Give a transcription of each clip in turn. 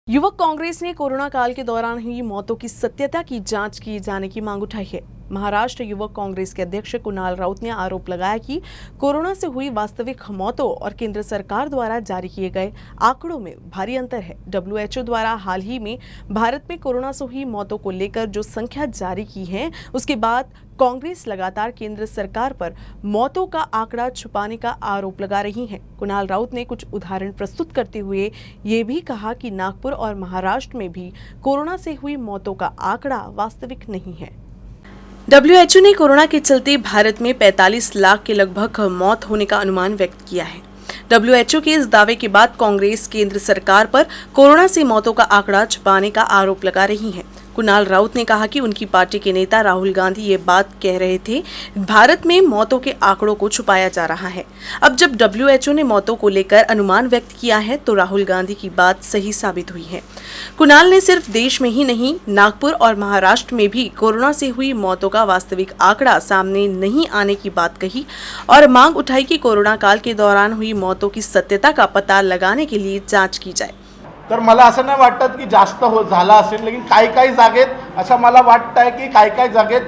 युवक कांग्रेस ने कोरोना काल के दौरान हुई मौतों की सत्यता की जांच किए जाने की मांग उठाई है। महाराष्ट्र युवक कांग्रेस के अध्यक्ष कुणाल राउत ने आरोप लगाया कि कोरोना से हुई वास्तविक मौतों और केंद्र सरकार द्वारा जारी किए गए आंकड़ों में भारी अंतर है। WHO द्वारा हाल ही में भारत में कोरोना से हुई मौतों को लेकर जो संख्या जारी की है, उसके बाद कांग्रेस लगातार केंद्र सरकार पर मौतों का आंकड़ा छुपाने का आरोप लगा रही है। कुणाल राउत ने कुछ उदाहरण प्रस्तुत करते हुए ये भी कहा कि नागपुर और महाराष्ट्र में भी कोरोना से हुई मौतों का आंकड़ा वास्तविक नहीं है। WHO ने कोरोना के चलते भारत में 45 लाख के लगभग मौत होने का अनुमान व्यक्त किया है। WHO के इस दावे के बाद कांग्रेस केंद्र सरकार पर कोरोना से मौतों का आंकड़ा छुपाने का आरोप लगा रही है। कुणाल राउत ने कहा कि उनकी पार्टी के नेता राहुल गांधी ये बात कह रहे थे, भारत में मौतों के आंकड़ों को छुपाया जा रहा है। अब जब WHO ने मौतों को लेकर अनुमान व्यक्त किया है तो राहुल गांधी की बात सही साबित हुई है। कुणाल ने सिर्फ देश में ही नहीं, नागपुर और महाराष्ट्र में भी कोरोना से हुई मौतों का वास्तविक आंकड़ा सामने नहीं आने की बात कही और मांग उठाई कि कोरोना काल के दौरान हुई मौतों की सत्यता का पता लगाने के लिए जांच की जाए। तर मला असं नाही वाटत की जास्त झाला असेल, लेकिन काही जागेत असं मला वाटतं आहे की काही जागेत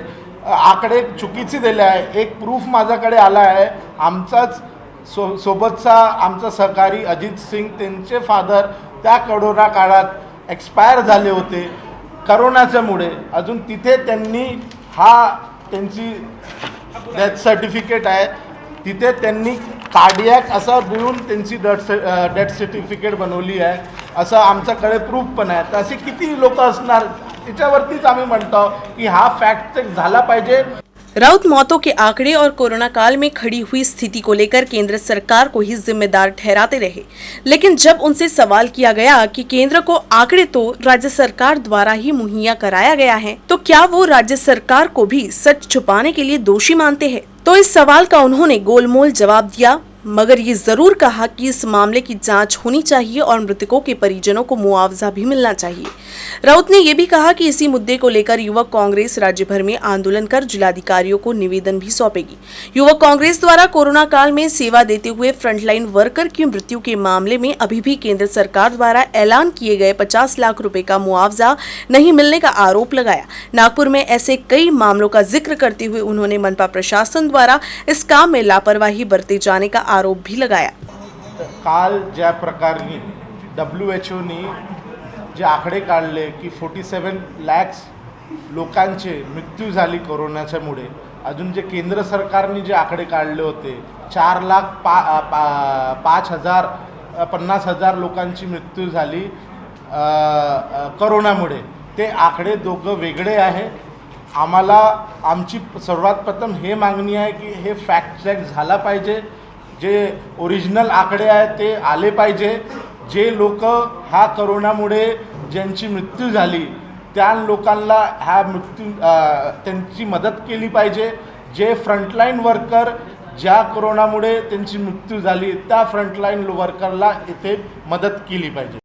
आकडे चुकीचे दिले आहे। एक प्रूफ माझ्याकडे आला आहे, आमचाच सोबतचा आमचा सहकारी अजित सिंग, त्यांचे फादर त्या कोरोना काळात एक्सपायर झाले होते कोरोनाच्यामुळे। अजून तिथे त्यांनी त्यांची डेथ सर्टिफिकेट आहे, तिथे त्यांनी कार्डियक असं देऊन त्यांची डेथ सर्टिफिकेट बनवली आहे, असं आमच्याकडे प्रूफ पण आहे। तर असे किती लोक असणार, त्याच्यावरतीच आम्ही म्हणतो की हा फॅक्ट चेक झाला पाहिजे। राउत मौतों के आंकड़े और कोरोना काल में खड़ी हुई स्थिति को लेकर केंद्र सरकार को ही जिम्मेदार ठहराते रहे, लेकिन जब उनसे सवाल किया गया कि केंद्र को आंकड़े तो राज्य सरकार द्वारा ही मुहैया कराया गया है, तो क्या वो राज्य सरकार को भी सच छुपाने के लिए दोषी मानते हैं? तो इस सवाल का उन्होंने गोलमोल जवाब दिया, मगर ये जरूर कहा कि इस मामले की जांच होनी चाहिए और मृतकों के परिजनों को मुआवजा भी मिलना चाहिए। राउत ने यह भी कहा कि इसी मुद्दे को लेकर युवक कांग्रेस राज्य भर में आंदोलन कर जिलाधिकारियों को निवेदन भी सौंपेगी। युवक कांग्रेस द्वारा कोरोना काल में सेवा देते हुए फ्रंटलाइन वर्कर की मृत्यु के मामले में अभी भी केंद्र सरकार द्वारा ऐलान किए गए 50 लाख रुपए का मुआवजा नहीं मिलने का आरोप लगाया। नागपुर में ऐसे कई मामलों का जिक्र करते हुए उन्होंने मनपा प्रशासन द्वारा इस काम में लापरवाही बरते जाने का आरोप भी लगाया। काल ज्या प्रकारे WHO ने जे आकडे काढले की 47 लाख लोकांचे मृत्यू झाली कोरोनाच्यामुळे, अजून जे केंद्र सरकारने जे आकडे काढले होते 4,50,000 लोकांची मृत्यू झाली कोरोनामुळे, ते आकडे दोघं वेगळे आहे। आम्हाला आमची सर्वात प्रथम हे मागणी आहे की हे फॅक्ट चेक झाला पाहिजे, जे ओरिजिनल आकडे आहेत ते आले पाहिजे। जे लोक कोरोनामुळे ज्यांची मृत्यू झाली त्या लोकांना त्यांची मदत केली पाहिजे। जे फ्रंटलाइन वर्कर ज्या कोरोनामुळे त्यांची मृत्यू झाली त्या फ्रंटलाइन वर्करला इथे मदत केली पाहिजे।